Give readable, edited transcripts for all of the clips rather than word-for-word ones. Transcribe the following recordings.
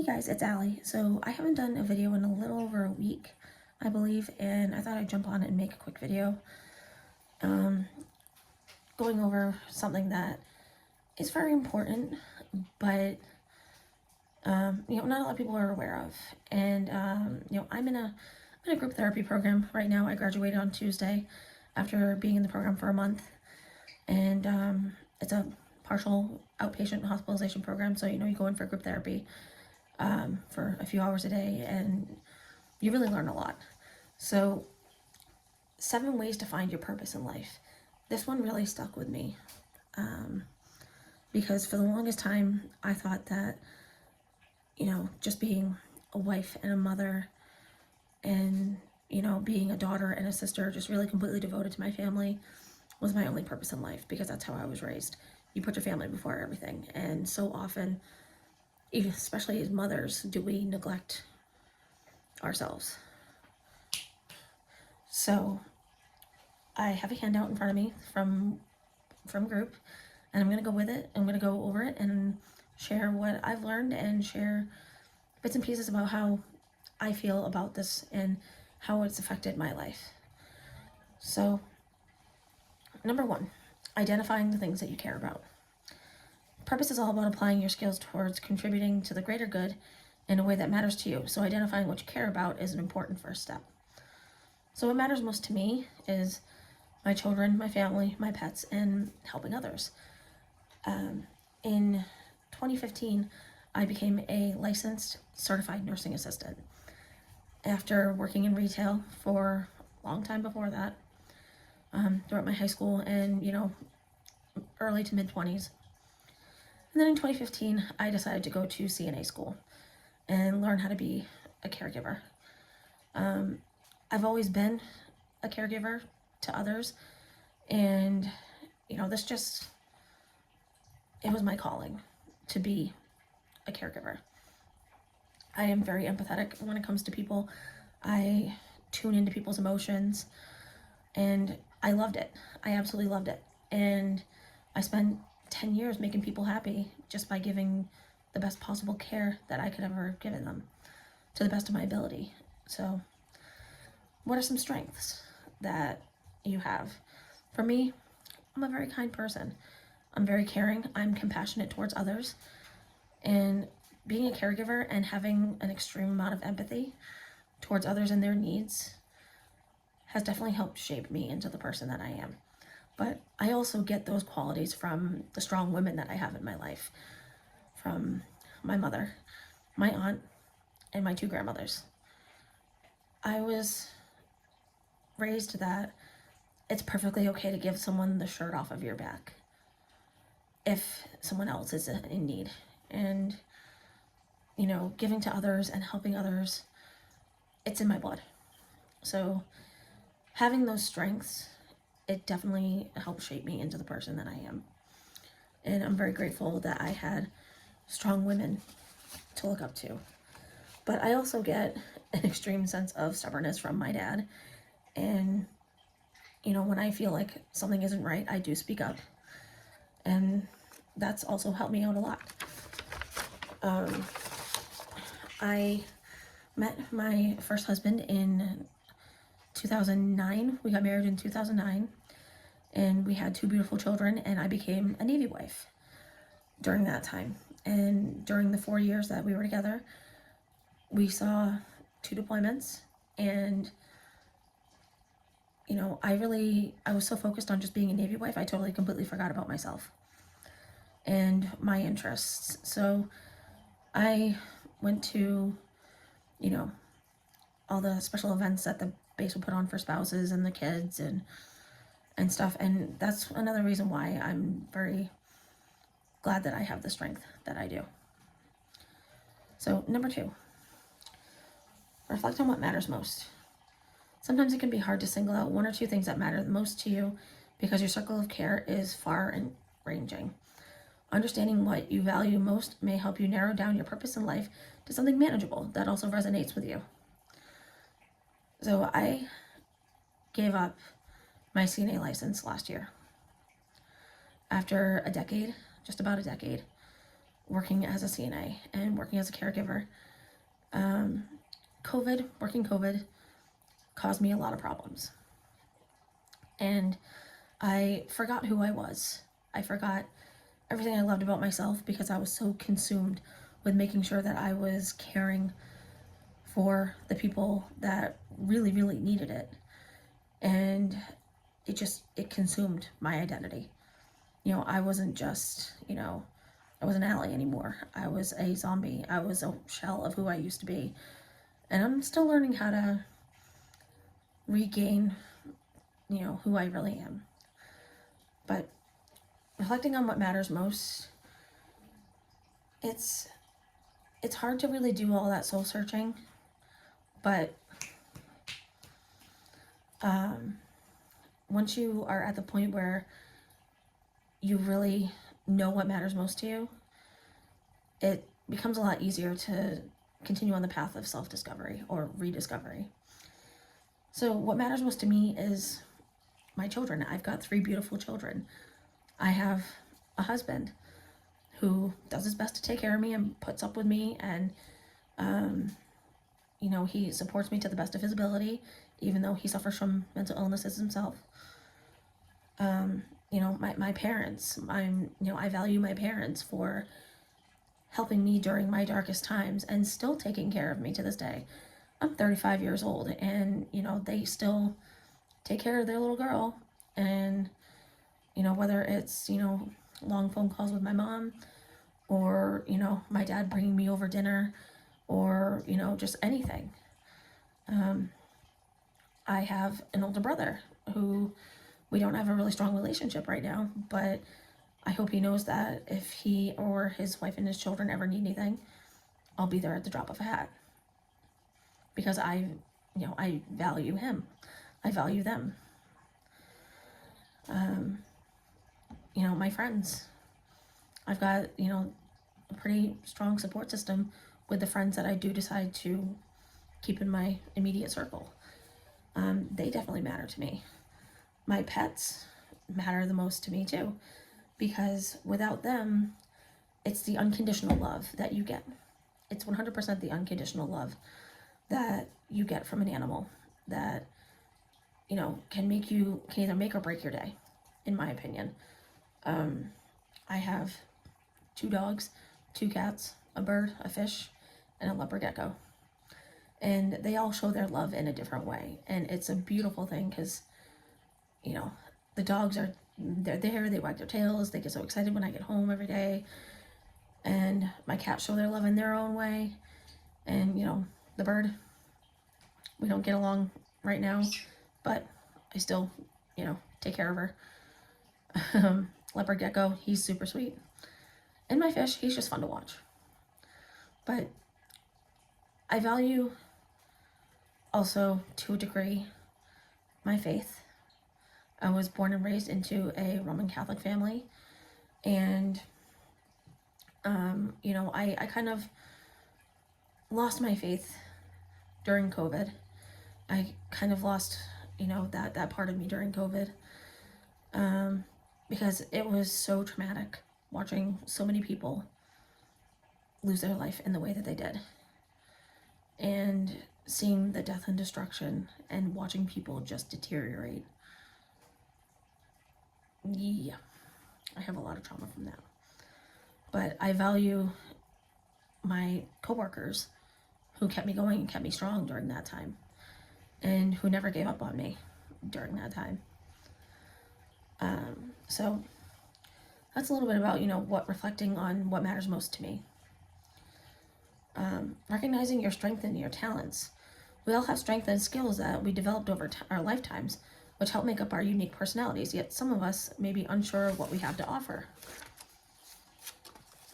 Hey guys, it's Allie. So I haven't done a video in a little over a week, I believe, and I thought I'd jump on it and make a quick video going over something that is very important, but not a lot of people are aware of. And I'm in a group therapy program right now. I graduated on Tuesday after being in the program for a month, and it's a partial outpatient hospitalization program. So you go in for group therapy for a few hours a day, and you really learn a lot. So 7 ways to find your purpose in life. This one really stuck with me because for the longest time I thought that just being a wife and a mother and being a daughter and a sister, just really completely devoted to my family, was my only purpose in life, because that's how I was raised. You put your family before everything, and so often, even especially as mothers, do we neglect ourselves. So I have a handout in front of me from group, and I'm going to go with it. I'm going to go over it and share what I've learned and share bits and pieces about how I feel about this and how it's affected my life. So, number 1, identifying the things that you care about. Purpose is all about applying your skills towards contributing to the greater good in a way that matters to you. So identifying what you care about is an important first step. So what matters most to me is my children, my family, my pets, and helping others. In 2015, I became a licensed certified nursing assistant after working in retail for a long time before that, throughout my high school and, early to mid-20s. And then in 2015, I decided to go to CNA school and learn how to be a caregiver. I've always been a caregiver to others, and it was my calling to be a caregiver. I am very empathetic when it comes to people. I tune into people's emotions, and I loved it. I absolutely loved it. And I spent 10 years making people happy just by giving the best possible care that I could ever have given them to the best of my ability. So what are some strengths that you have? For me, I'm a very kind person. I'm very caring. I'm compassionate towards others. And being a caregiver and having an extreme amount of empathy towards others and their needs has definitely helped shape me into the person that I am. But I also get those qualities from the strong women that I have in my life, from my mother, my aunt, and my 2 grandmothers. I was raised that it's perfectly okay to give someone the shirt off of your back if someone else is in need. And, giving to others and helping others, it's in my blood. So having those strengths, it definitely helped shape me into the person that I am. And I'm very grateful that I had strong women to look up to. But I also get an extreme sense of stubbornness from my dad. And, when I feel like something isn't right, I do speak up. And that's also helped me out a lot. I met my first husband in 2009. We got married in 2009, and we had 2 beautiful children, and I became a Navy wife during that time. And during the 4 years that we were together, we saw 2 deployments, and I was so focused on just being a Navy wife, I totally completely forgot about myself and my interests. So I went to all the special events that the base will put on for spouses and the kids and stuff, and that's another reason why I'm very glad that I have the strength that I do. So number 2, reflect on what matters most. Sometimes it can be hard to single out 1 or 2 things that matter the most to you because your circle of care is far and ranging. Understanding what you value most may help you narrow down your purpose in life to something manageable that also resonates with you. So I gave up my CNA license last year after a decade, just about a decade, working as a CNA and working as a caregiver. Working COVID caused me a lot of problems. And I forgot who I was. I forgot everything I loved about myself because I was so consumed with making sure that I was caring for the people that really, really needed it. And it consumed my identity. I wasn't just, I wasn't Allie anymore. I was a zombie. I was a shell of who I used to be. And I'm still learning how to regain, who I really am. But reflecting on what matters most, it's hard to really do all that soul searching, but once you are at the point where you really know what matters most to you, it becomes a lot easier to continue on the path of self-discovery or rediscovery. So what matters most to me is my children. I've got 3 beautiful children. I have a husband who does his best to take care of me and puts up with me, and he supports me to the best of his ability, even though he suffers from mental illnesses himself. My parents, I value my parents for helping me during my darkest times and still taking care of me to this day. I'm 35 years old, and they still take care of their little girl. And whether it's long phone calls with my mom, or my dad bringing me over dinner, or just anything. I have an older brother who we don't have a really strong relationship right now, but I hope he knows that if he or his wife and his children ever need anything, I'll be there at the drop of a hat. Because I value him. I value them. My friends. I've got, a pretty strong support system with the friends that I do decide to keep in my immediate circle. They definitely matter to me. My pets matter the most to me too, because without them, it's the unconditional love that you get. It's 100% the unconditional love that you get from an animal that, can either make or break your day, in my opinion. I have 2 dogs, 2 cats, a bird, a fish, and a leopard gecko. And they all show their love in a different way. And it's a beautiful thing because, the dogs they're there, they wag their tails, they get so excited when I get home every day. And my cats show their love in their own way. And, the bird, we don't get along right now, but I still, take care of her. Leopard gecko, he's super sweet. And my fish, he's just fun to watch. But I value also, to a degree, my faith. I was born and raised into a Roman Catholic family, and I kind of lost my faith during COVID. I kind of lost, that part of me during COVID, because it was so traumatic watching so many people lose their life in the way that they did, and seeing the death and destruction and watching people just deteriorate. Yeah, I have a lot of trauma from that. But I value my coworkers who kept me going and kept me strong during that time, and who never gave up on me during that time. So that's a little bit about, what reflecting on what matters most to me. Recognizing your strength and your talents. We all have strengths and skills that we developed over our lifetimes, which help make up our unique personalities, yet some of us may be unsure of what we have to offer.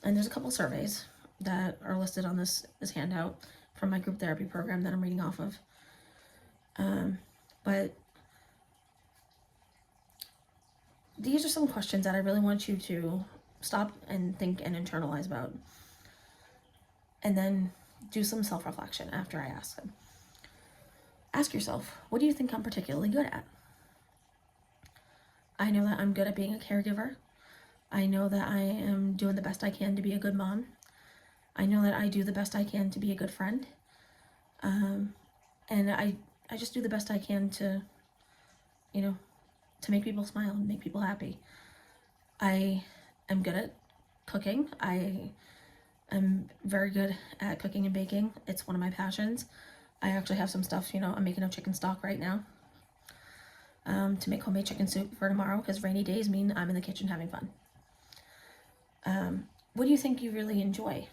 And there's a couple surveys that are listed on this handout from my group therapy program that I'm reading off of. But these are some questions that I really want you to stop and think and internalize about, and then do some self-reflection after I ask them. Ask yourself, what do you think I'm particularly good at? I know that I'm good at being a caregiver. I know that I am doing the best I can to be a good mom. I know that I do the best I can to be a good friend. And I just do the best I can to, you know, to make people smile and make people happy. I am good at cooking. I am very good at cooking and baking. It's one of my passions. I actually have some stuff, I'm making a chicken stock right now to make homemade chicken soup for tomorrow, because rainy days mean I'm in the kitchen having fun. What do you think you really enjoy?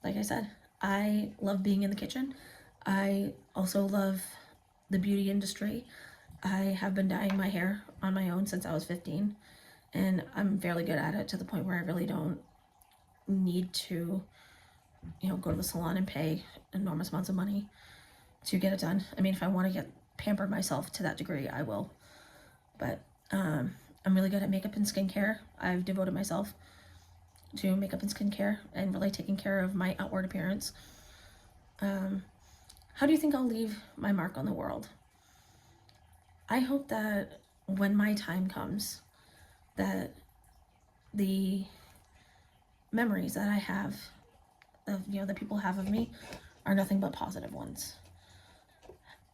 Like I said, I love being in the kitchen. I also love the beauty industry. I have been dyeing my hair on my own since I was 15, and I'm fairly good at it to the point where I really don't need to, go to the salon and pay enormous amounts of money to get it done. I mean, if I want to get pampered myself to that degree, I will. But I'm really good at makeup and skincare. I've devoted myself to makeup and skincare and really taking care of my outward appearance. How do you think I'll leave my mark on the world? I hope that when my time comes, that the memories that I have of, that people have of me are nothing but positive ones.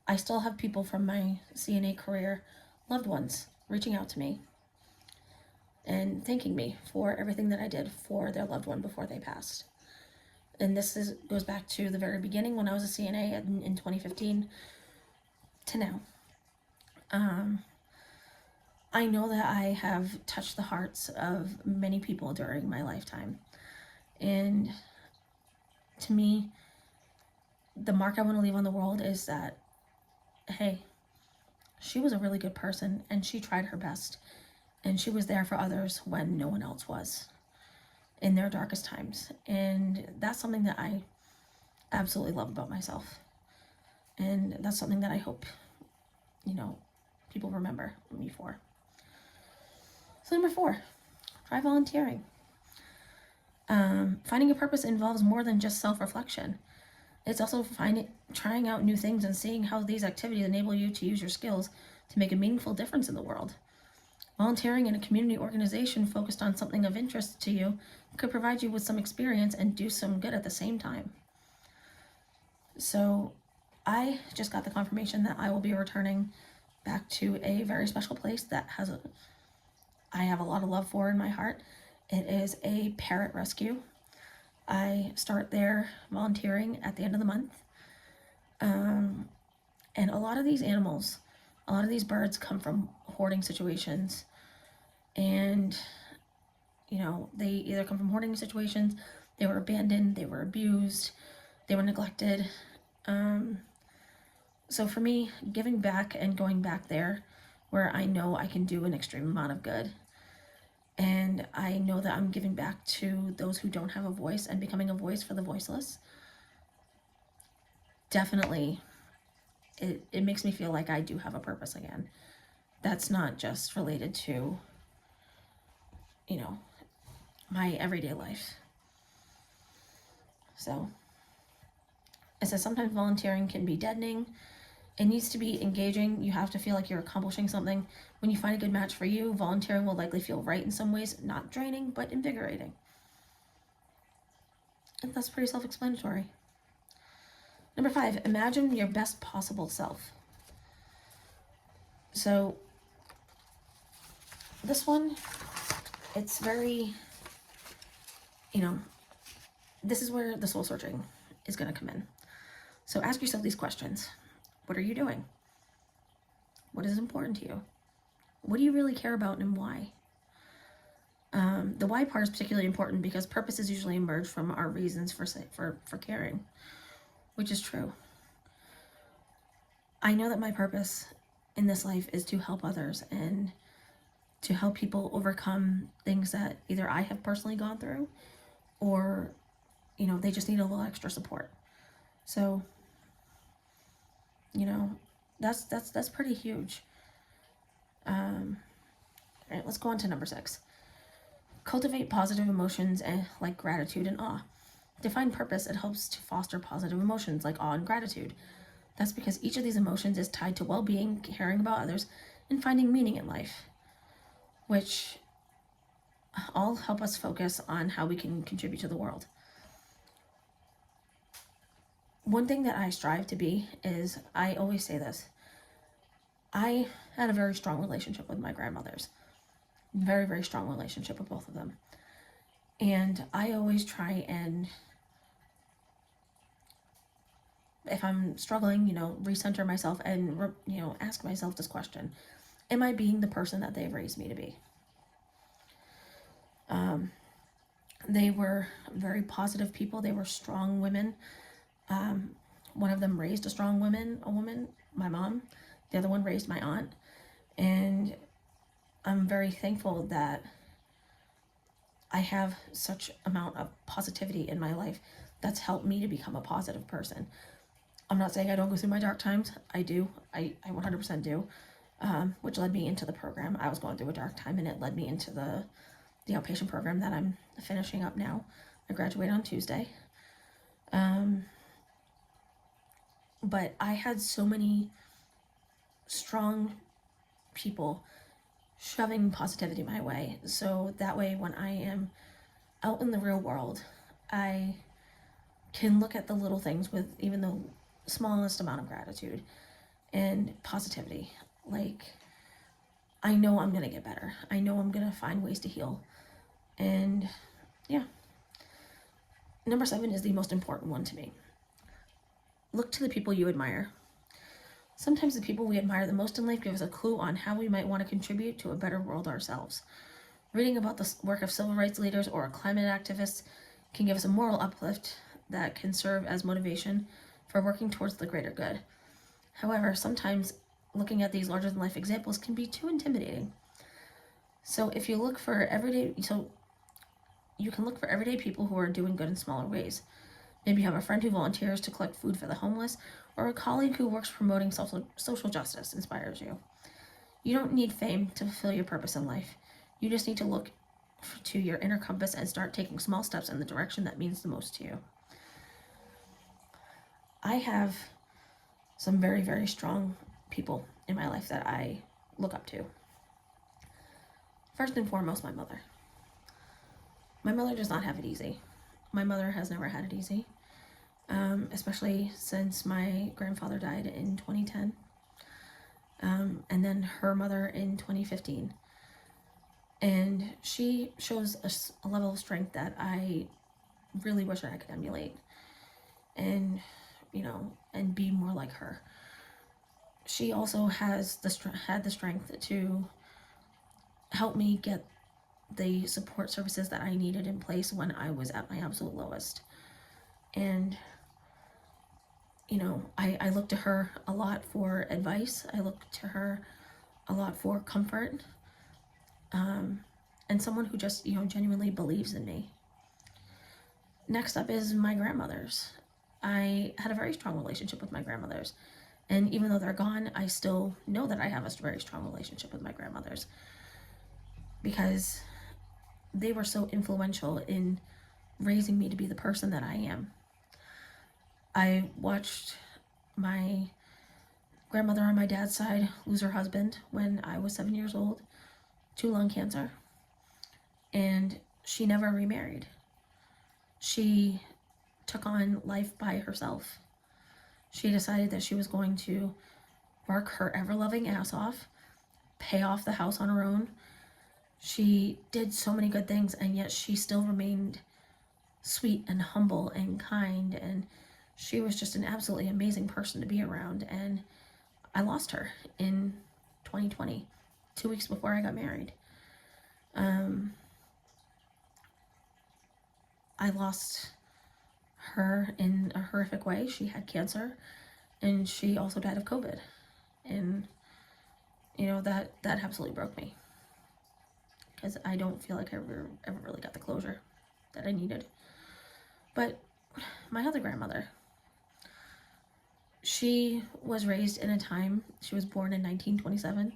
I still have people from my CNA career, loved ones, reaching out to me and thanking me for everything that I did for their loved one before they passed. And this goes back to the very beginning when I was a CNA in 2015 to now. I know that I have touched the hearts of many people during my lifetime. And to me, the mark I want to leave on the world is that, hey, she was a really good person and she tried her best. And she was there for others when no one else was in their darkest times. And that's something that I absolutely love about myself. And that's something that I hope, people remember me for. So number 4, try volunteering. Finding a purpose involves more than just self-reflection. It's also trying out new things and seeing how these activities enable you to use your skills to make a meaningful difference in the world. Volunteering in a community organization focused on something of interest to you could provide you with some experience and do some good at the same time. So I just got the confirmation that I will be returning back to a very special place that I have a lot of love for in my heart. It is a parrot rescue. I start there volunteering at the end of the month. And a lot of these animals, a lot of these birds come from hoarding situations. And, they either come from hoarding situations, they were abandoned, they were abused, they were neglected. So for me, giving back and going back there where I know I can do an extreme amount of good, and I know that I'm giving back to those who don't have a voice and becoming a voice for the voiceless, definitely it makes me feel like I do have a purpose again. That's not just related to, my everyday life. So it says sometimes volunteering can be deadening. It needs to be engaging. You have to feel like you're accomplishing something. When you find a good match for you, volunteering will likely feel right in some ways, not draining, but invigorating. And that's pretty self-explanatory. Number 5, imagine your best possible self. So this one, it's very, this is where the soul searching is going to come in. So ask yourself these questions. What are you doing? What is important to you? What do you really care about and why? The why part is particularly important because purposes usually emerge from our reasons for caring, which is true. I know that my purpose in this life is to help others and to help people overcome things that either I have personally gone through or, they just need a little extra support. So, that's pretty huge. All right, let's go on to number 6. Cultivate positive emotions like gratitude and awe. Define purpose. It helps to foster positive emotions like awe and gratitude. That's because each of these emotions is tied to well-being, caring about others, and finding meaning in life, which all help us focus on how we can contribute to the world. One thing that I strive to be is, I always say this, I had a very strong relationship with my grandmothers. Very, very strong relationship with both of them. And I always try and, if I'm struggling, recenter myself and, ask myself this question: am I being the person that they've raised me to be? They were very positive people. They were strong women. One of them raised a woman, my mom. The other one raised my aunt. And I'm very thankful that I have such amount of positivity in my life that's helped me to become a positive person. I'm not saying I don't go through my dark times. I do. I 100% do. Which led me into the program. I was going through a dark time, and it led me into the outpatient program that I'm finishing up now. I graduate on Tuesday. But I had so many strong people shoving positivity my way, so that way when I am out in the real world, I can look at the little things with even the smallest amount of gratitude and positivity. Like, I know I'm gonna get better. I know I'm gonna find ways to heal. And yeah. Number 7 is the most important one to me. Look to the people you admire. Sometimes the people we admire the most in life give us a clue on how we might want to contribute to a better world ourselves. Reading about the work of civil rights leaders or climate activists can give us a moral uplift that can serve as motivation for working towards the greater good. However, sometimes looking at these larger-than-life examples can be too intimidating. So if you look for you can look for everyday people who are doing good in smaller ways. Maybe you have a friend who volunteers to collect food for the homeless, or a colleague who works promoting social justice inspires you. You don't need fame to fulfill your purpose in life. You just need to look to your inner compass and start taking small steps in the direction that means the most to you. I have some very, very strong people in my life that I look up to. First and foremost, my mother. My mother does not have it easy. My mother has never had it easy, especially since my grandfather died in 2010, and then her mother in 2015. And she shows a level of strength that I really wish I could emulate, and and be more like her. She also has had the strength to help me get the support services that I needed in place when I was at my absolute lowest. And I look to her a lot for advice. I look to her a lot for comfort, and someone who just genuinely believes in me. Next up is my grandmothers. I had a very strong relationship with my grandmothers, and even though they're gone, I still know that I have a very strong relationship with my grandmothers, because they were so influential in raising me to be the person that I am. I watched my grandmother on my dad's side lose her husband when I was 7 years old to lung cancer, and she never remarried. She took on life by herself. She decided that she was going to work her ever-loving ass off, pay off the house on her own. She did so many good things, and yet she still remained sweet and humble and kind, and she was just an absolutely amazing person to be around. And I lost her in 2020, 2 weeks before I got married. I lost her in a horrific way. She had cancer, and she also died of COVID. And that absolutely broke me, because I don't feel like I ever really got the closure that I needed. But my other grandmother, she was raised in a time, she was born in 1927.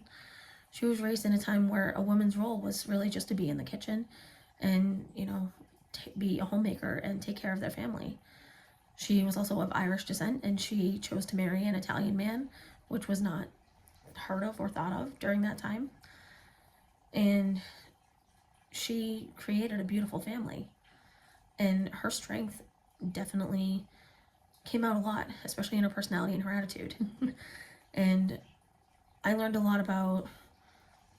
She was raised in a time where a woman's role was really just to be in the kitchen and, be a homemaker and take care of their family. She was also of Irish descent, and she chose to marry an Italian man, which was not heard of or thought of during that time. And she created a beautiful family, and her strength definitely came out a lot, especially in her personality and her attitude. And I learned a lot about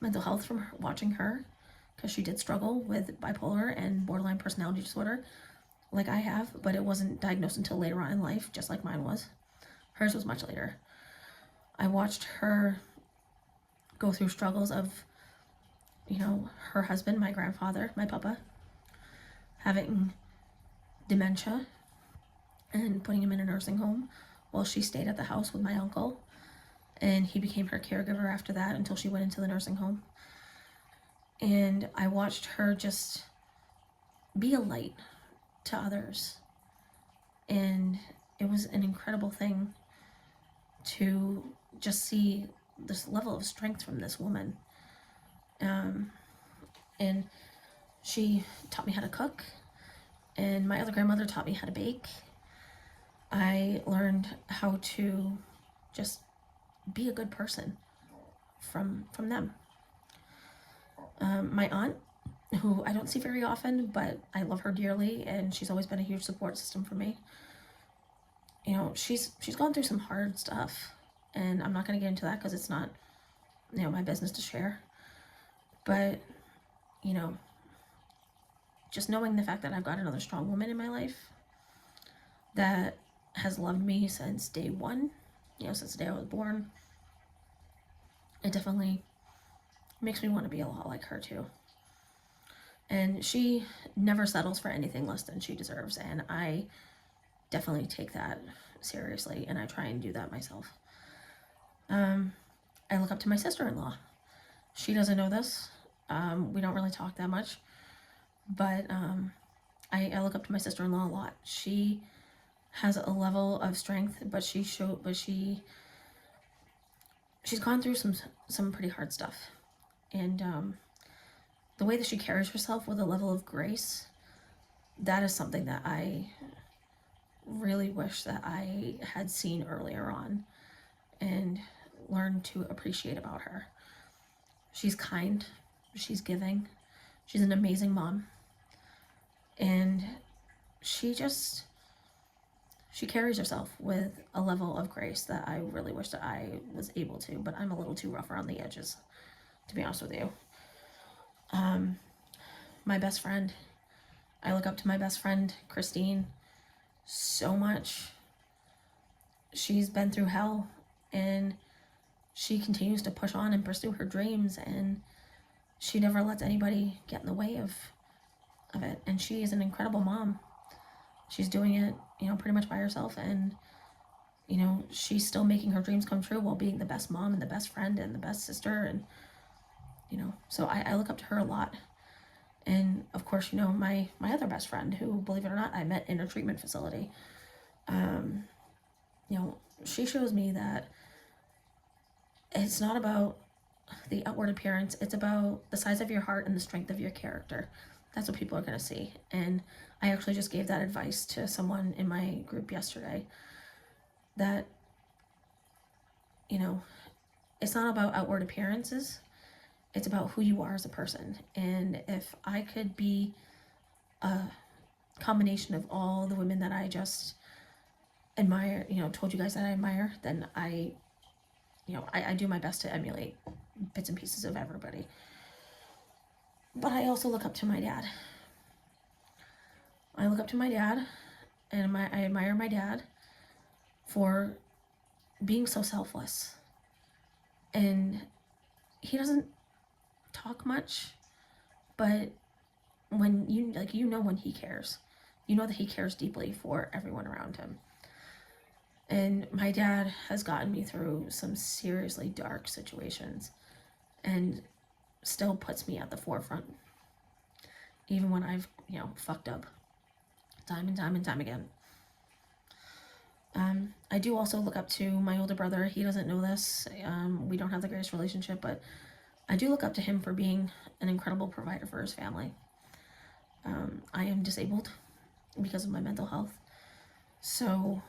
mental health from her, watching her, because she did struggle with bipolar and borderline personality disorder like I have, but it wasn't diagnosed until later on in life, just like mine was. Hers was much later. I watched her go through struggles of, her husband, my grandfather, my papa, having dementia and putting him in a nursing home while she stayed at the house with my uncle. And he became her caregiver after that until she went into the nursing home. And I watched her just be a light to others. And it was an incredible thing to just see this level of strength from this woman. And she taught me how to cook, and my other grandmother taught me how to bake. I learned how to just be a good person from them. My aunt, who I don't see very often, but I love her dearly, and she's always been a huge support system for me. She's gone through some hard stuff, and I'm not going to get into that because it's not, my business to share. But, just knowing the fact that I've got another strong woman in my life that has loved me since day one, since the day I was born, it definitely makes me want to be a lot like her too. And she never settles for anything less than she deserves, and I definitely take that seriously, and I try and do that myself. I look up to my sister-in-law. She doesn't know this. We don't really talk that much, but I look up to my sister-in-law a lot. She has a level of strength, but she's gone through some pretty hard stuff, and the way that she carries herself with a level of grace, that is something that I really wish that I had seen earlier on and learned to appreciate about her. She's kind, she's giving, she's an amazing mom, and she carries herself with a level of grace that I really wish that I was able to, but I'm a little too rough around the edges, to be honest with you. My best friend, I look up to my best friend, Christine, so much. She's been through hell, and she continues to push on and pursue her dreams, and she never lets anybody get in the way of it. And she is an incredible mom. She's doing it, pretty much by herself, and she's still making her dreams come true while being the best mom and the best friend and the best sister. And so I look up to her a lot. And of course, my other best friend, who, believe it or not, I met in a treatment facility. She shows me that it's not about the outward appearance, it's about the size of your heart and the strength of your character. That's what people are going to see. And I actually just gave that advice to someone in my group yesterday, that it's not about outward appearances, it's about who you are as a person. And if I could be a combination of all the women that I just admire, told you guys that I admire, then I do my best to emulate bits and pieces of everybody. But I also look up to my dad. I look up to my dad, and I admire my dad for being so selfless. And he doesn't talk much, but when when he cares, that he cares deeply for everyone around him. And my dad has gotten me through some seriously dark situations, and still puts me at the forefront, even when I've fucked up time and time again. I do also look up to my older brother. He doesn't know this. We don't have the greatest relationship, but I do look up to him for being an incredible provider for his family. I am disabled because of my mental health, so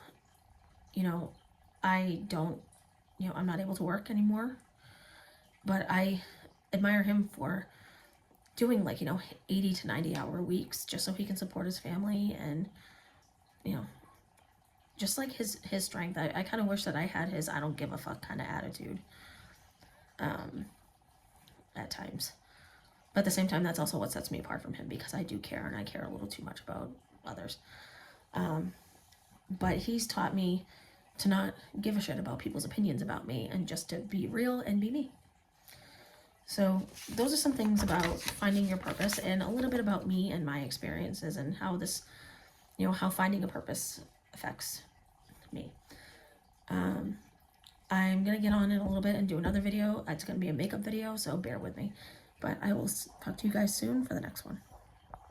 I don't, I'm not able to work anymore, but I admire him for doing like, 80 to 90-hour weeks just so he can support his family, and, just like his strength. I kind of wish that I had his I don't give a fuck kind of attitude at times. But at the same time, that's also what sets me apart from him, because I do care, and I care a little too much about others. But he's taught me to not give a shit about people's opinions about me, and just to be real and be me. So those are some things about finding your purpose, and a little bit about me and my experiences, and how this, how finding a purpose affects me. I'm gonna get on in a little bit and do another video. It's gonna be a makeup video, so bear with me. But I will talk to you guys soon for the next one.